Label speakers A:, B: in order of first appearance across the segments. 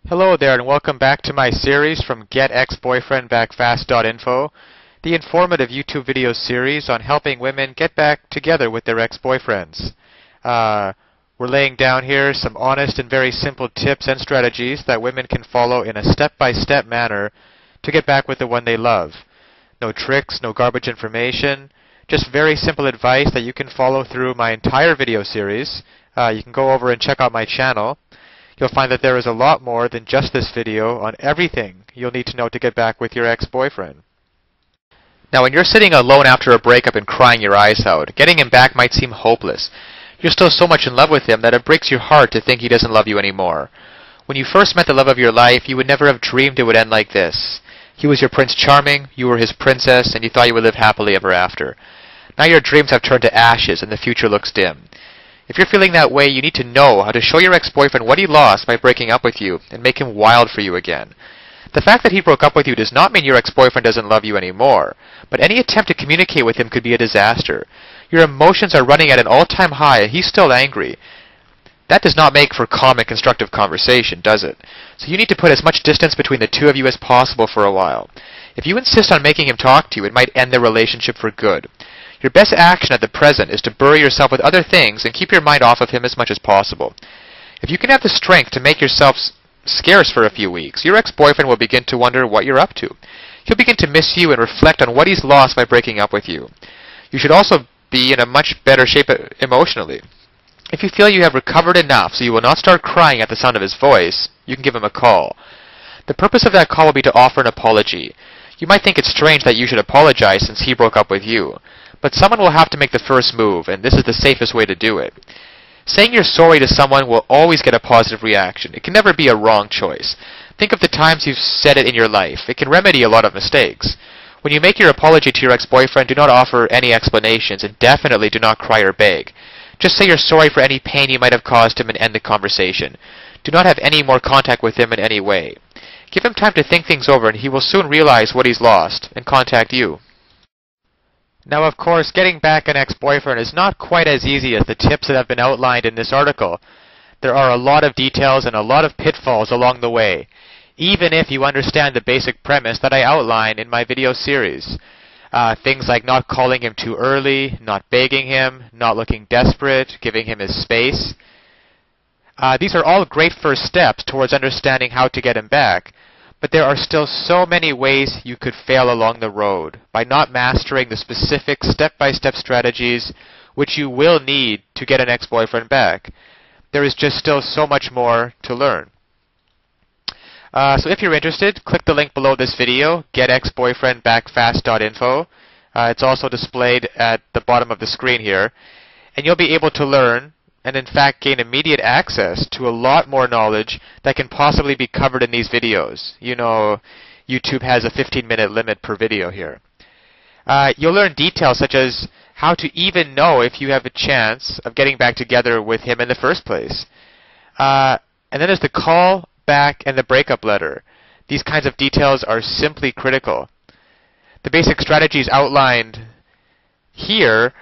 A: Hello there and welcome back to my series from getexboyfriendbackfast.info, the informative YouTube video series on helping women get back together with their ex-boyfriends. We're laying down here some honest and very simple tips and strategies that women can follow in a step-by-step manner to get back with the one they love. No tricks, no garbage information, just very simple advice that you can follow through my entire video series. You can go over and check out my channel. You'll find that there is a lot more than just this video on everything you'll need to know to get back with your ex-boyfriend. Now, when you're sitting alone after a breakup and crying your eyes out, getting him back might seem hopeless. You're still so much in love with him that it breaks your heart to think he doesn't love you anymore. When you first met the love of your life, you would never have dreamed it would end like this. He was your Prince Charming, you were his princess, and you thought you would live happily ever after. Now your dreams have turned to ashes and the future looks dim. If you're feeling that way, you need to know how to show your ex-boyfriend what he lost by breaking up with you and make him wild for you again. The fact that he broke up with you does not mean your ex-boyfriend doesn't love you anymore, but any attempt to communicate with him could be a disaster. Your emotions are running at an all-time high and he's still angry. That does not make for calm and constructive conversation, does it? So you need to put as much distance between the two of you as possible for a while. If you insist on making him talk to you, it might end their relationship for good. Your best action at the present is to bury yourself with other things and keep your mind off of him as much as possible. If you can have the strength to make yourself scarce for a few weeks, your ex-boyfriend will begin to wonder what you're up to. He'll begin to miss you and reflect on what he's lost by breaking up with you. You should also be in a much better shape emotionally. If you feel you have recovered enough so you will not start crying at the sound of his voice, you can give him a call. The purpose of that call will be to offer an apology. You might think it's strange that you should apologize since he broke up with you. But someone will have to make the first move, and this is the safest way to do it. Saying you're sorry to someone will always get a positive reaction. It can never be a wrong choice. Think of the times you've said it in your life. It can remedy a lot of mistakes. When you make your apology to your ex-boyfriend, do not offer any explanations, and definitely do not cry or beg. Just say you're sorry for any pain you might have caused him and end the conversation. Do not have any more contact with him in any way. Give him time to think things over, and he will soon realize what he's lost and contact you. Now, of course, getting back an ex-boyfriend is not quite as easy as the tips that have been outlined in this article. There are a lot of details and a lot of pitfalls along the way, even if you understand the basic premise that I outline in my video series. Things like not calling him too early, not begging him, not looking desperate, giving him his space. These are all great first steps towards understanding how to get him back. But there are still so many ways you could fail along the road by not mastering the specific step-by-step strategies which you will need to get an ex-boyfriend back. There is just still so much more to learn. So if you're interested, click the link below this video, getexboyfriendbackfast.info. It's also displayed at the bottom of the screen here. And you'll be able to learn and in fact gain immediate access to a lot more knowledge that can possibly be covered in these videos. You know, YouTube has a 15-minute limit per video here. You'll learn details such as how to even know if you have a chance of getting back together with him in the first place. And then there's the call back and the breakup letter. These kinds of details are simply critical. The basic strategies outlined here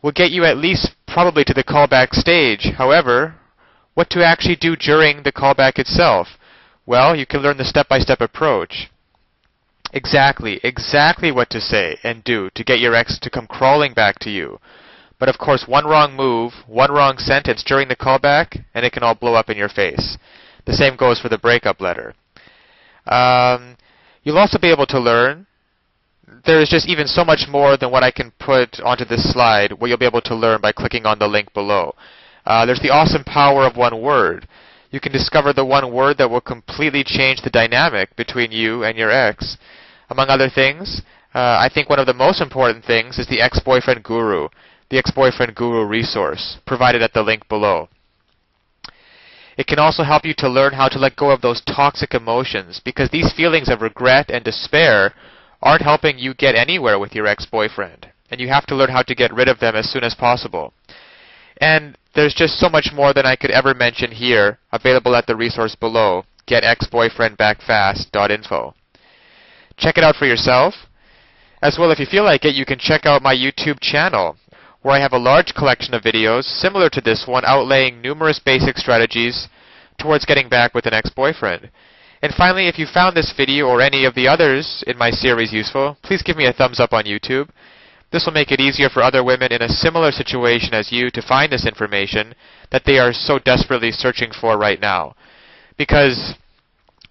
A: will get you at least probably to the callback stage. However, what to actually do during the callback itself? Well, you can learn the step-by-step approach. Exactly what to say and do to get your ex to come crawling back to you. But of course, one wrong move, one wrong sentence during the callback, and it can all blow up in your face. The same goes for the breakup letter. You'll also be able to learn. There is just even so much more than what I can put onto this slide, what you'll be able to learn by clicking on the link below. There's the awesome power of one word. You can discover the one word that will completely change the dynamic between you and your ex. Among other things, I think one of the most important things is the ex-boyfriend guru, the ex-boyfriend guru resource, provided at the link below. It can also help you to learn how to let go of those toxic emotions, because these feelings of regret and despair aren't helping you get anywhere with your ex-boyfriend, and you have to learn how to get rid of them as soon as possible. And there's just so much more than I could ever mention here, available at the resource below, getexboyfriendbackfast.info. Check it out for yourself. As well, if you feel like it, you can check out my YouTube channel, where I have a large collection of videos similar to this one outlaying numerous basic strategies towards getting back with an ex-boyfriend. And finally, if you found this video or any of the others in my series useful, please give me a thumbs up on YouTube. This will make it easier for other women in a similar situation as you to find this information that they are so desperately searching for right now. Because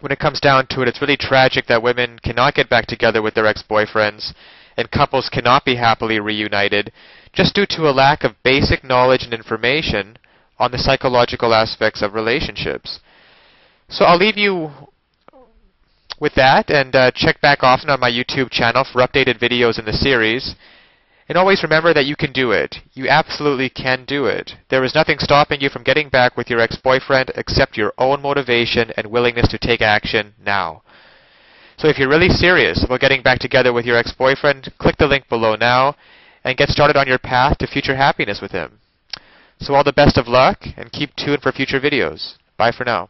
A: when it comes down to it, it's really tragic that women cannot get back together with their ex-boyfriends and couples cannot be happily reunited just due to a lack of basic knowledge and information on the psychological aspects of relationships. So I'll leave you with that, and check back often on my YouTube channel for updated videos in the series. And always remember that you can do it. You absolutely can do it. There is nothing stopping you from getting back with your ex-boyfriend except your own motivation and willingness to take action now. So if you're really serious about getting back together with your ex-boyfriend, click the link below now and get started on your path to future happiness with him. So all the best of luck, and keep tuned for future videos. Bye for now.